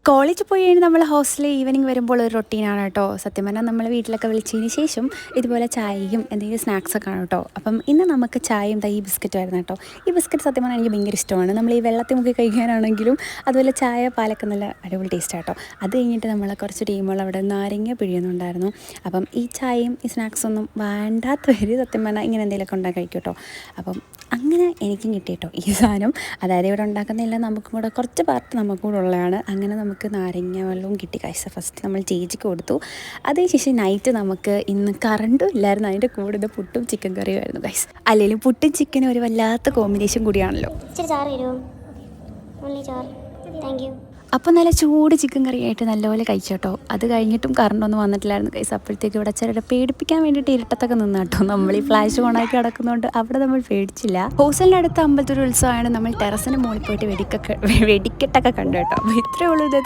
കോളേജിൽ പോയി കഴിഞ്ഞ് നമ്മൾ ഹോസ്റ്റലിൽ ഈവനിങ് വരുമ്പോൾ ഒരു റൊട്ടീനാണ് കേട്ടോ. സത്യം പറഞ്ഞാൽ നമ്മൾ വീട്ടിലൊക്കെ വിളിച്ചതിന് ശേഷം ഇതുപോലെ ചായയും എന്തെങ്കിലും സ്നാക്സൊക്കെ ആണ് കേട്ടോ. അപ്പം ഇന്ന് നമുക്ക് ചായയും ഈ ബിസ്ക്കറ്റുമായിരുന്നു കേട്ടോ. ഈ ബിസ്ക്കറ്റ് സത്യം പറഞ്ഞാൽ എനിക്ക് ഭയങ്കര ഇഷ്ടമാണ്. നമ്മൾ ഈ വെള്ളത്തിൽ മുക്കി കഴിക്കാനാണെങ്കിലും അതുപോലെ ചായ പാലൊക്കെ നല്ല അടിപൊളി ടേസ്റ്റ് കേട്ടോ. അത് കഴിഞ്ഞിട്ട് നമ്മൾ കുറച്ച് ടീമുകൾ അവിടെ നാരങ്ങ പിഴിയുന്നുണ്ടായിരുന്നു. അപ്പം ഈ ചായയും ഈ സ്നാക്സൊന്നും വേണ്ടാത്തവർ സത്യം പറഞ്ഞാൽ ഇങ്ങനെ എന്തെങ്കിലുമൊക്കെ ഉണ്ടാക്കി കഴിക്കും കേട്ടോ. അപ്പം അങ്ങനെ എനിക്കും കിട്ടി കേട്ടോ ഈ സാധനം. അതായത് ഇവിടെ ഉണ്ടാക്കുന്നില്ല, നമുക്കും കൂടെ കുറച്ച് പാർട്ട് നമുക്കും കൂടെ ഉള്ളതാണ്. അങ്ങനെ നമുക്ക് നാരങ്ങ വെള്ളവും കിട്ടി കഴിച്ച ഫസ്റ്റ് നമ്മൾ ചേച്ചിക്ക് കൊടുത്തു. അതിനുശേഷം നൈറ്റ് നമുക്ക് ഇന്ന് കറണ്ടും ഇല്ലായിരുന്നു. അതിൻ്റെ കൂടെ ഇത് പുട്ടും ചിക്കൻ കറിയുമായിരുന്നു ഗൈസ്. അല്ലെങ്കിൽ പുട്ടും ചിക്കനും ഒരു വല്ലാത്ത കോമ്പിനേഷൻ കൂടിയാണല്ലോ. അപ്പോൾ നല്ല ചൂട് ചിക്കൻ കറിയായിട്ട് നല്ലപോലെ കഴിച്ചോട്ടോ. അത് കഴിഞ്ഞിട്ടും കറണ്ടൊന്നും വന്നിട്ടില്ലായിരുന്നു ഗൈസ്. അപ്പോഴത്തേക്ക് ഇവിടെ ചിലരെ പേടിപ്പിക്കാൻ വേണ്ടിയിട്ട് ഇരുട്ടത്തൊക്കെ നിന്ന് കേട്ടോ. നമ്മൾ ഈ ഫ്ലാഷ് ഓണാക്കി കിടക്കുന്നതുകൊണ്ട് അവിടെ നമ്മൾ പേടിച്ചില്ല. ഹോസ്റ്റലിനടുത്ത് അമ്പലത്തൊരു ഉത്സവമാണ്. നമ്മൾ ടെറസിന് മുകളിൽ പോയിട്ട് വെടിക്കെട്ടൊക്കെ കണ്ടു കേട്ടോ. അപ്പോൾ ഇത്രയേ ഉള്ളൂ ഇത്.